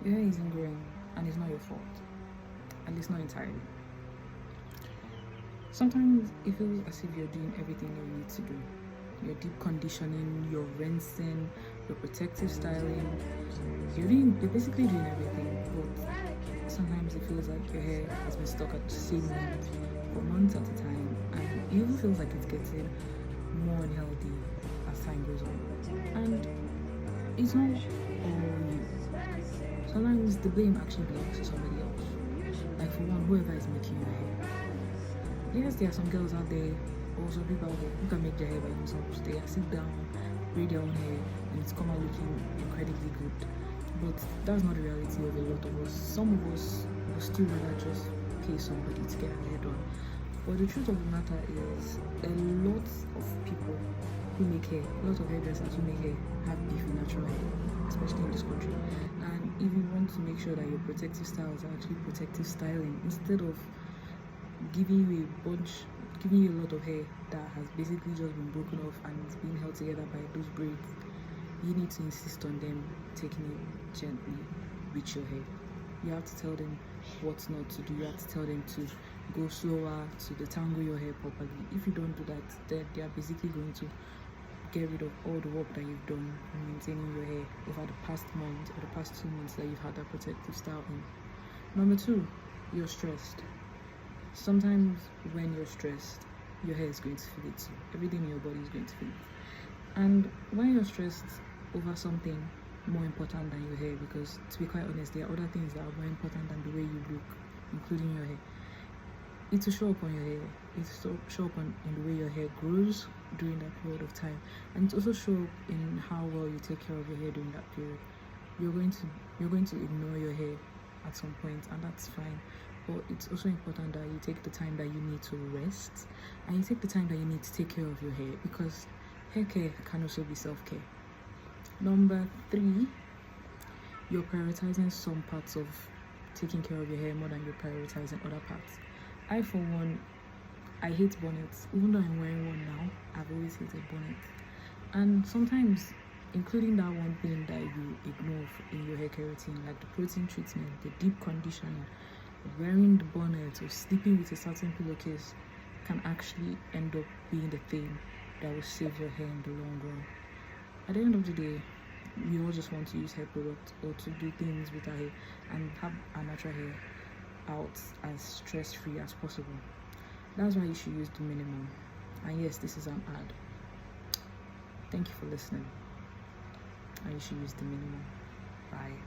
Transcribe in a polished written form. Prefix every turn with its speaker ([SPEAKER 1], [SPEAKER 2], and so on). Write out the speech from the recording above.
[SPEAKER 1] your hair isn't growing and it's not your fault. At least not entirely. Sometimes it feels as if you're doing everything you need to do. Your deep conditioning, your rinsing, your protective styling. You're basically doing everything, but sometimes it feels like your hair has been stuck at the same length for months at a time, and it even feels like it's getting more unhealthy as time goes on. And it's not all you. Sometimes the blame actually belongs to somebody else. Like for one, whoever is making your hair. Yes, there are some girls out there, or some people out there who can make their hair by themselves. They sit down, braid their own hair, and it's come out looking incredibly good. But that's not the reality of a lot of us. Some of us will still rather just pay somebody to get our hair done. But the truth of the matter is, a lot of people who make hair, a lot of hairdressers who make hair have beef with natural hair, especially in this country. And if you want to make sure that your protective styles are actually protective styling, instead of giving you a lot of hair that has basically just been broken off and it's being held together by those braids, you need to insist on them taking it gently with your hair. You have to tell them what not to do. You have to tell them to go slower, to detangle your hair properly. If you don't do that, then they are basically going to get rid of all the work that you've done in maintaining your hair over the past month or the past 2 months that you've had that protective style in. Number 2, you're stressed. Sometimes when you're stressed, your hair is going to feel it too. Everything in your body is going to feel it. And when you're stressed over something more important than your hair, because to be quite honest, there are other things that are more important than the way you look, including your hair. It will show up on your hair. It will show up in the way your hair grows during that period of time, and it also show up in how well you take care of your hair during that period. You're going to ignore your hair at some point, and that's fine. But it's also important that you take the time that you need to rest, and you take the time that you need to take care of your hair, because hair care can also be self-care. Number 3, you're prioritizing some parts of taking care of your hair more than you're prioritizing other parts. I, for one, I hate bonnets. Even though I'm wearing one now, I've always hated bonnets. And sometimes, including that one thing that you ignore in your hair care routine, like the protein treatment, the deep conditioning, wearing the bonnet or sleeping with a certain pillowcase, can actually end up being the thing that will save your hair in the long run. At the end of the day, we all just want to use hair products or to do things with our hair and have our natural hair out as stress-free as possible. That's why you should use the minimum. And yes, this is an ad. Thank you for listening. And you should use the minimum. Bye.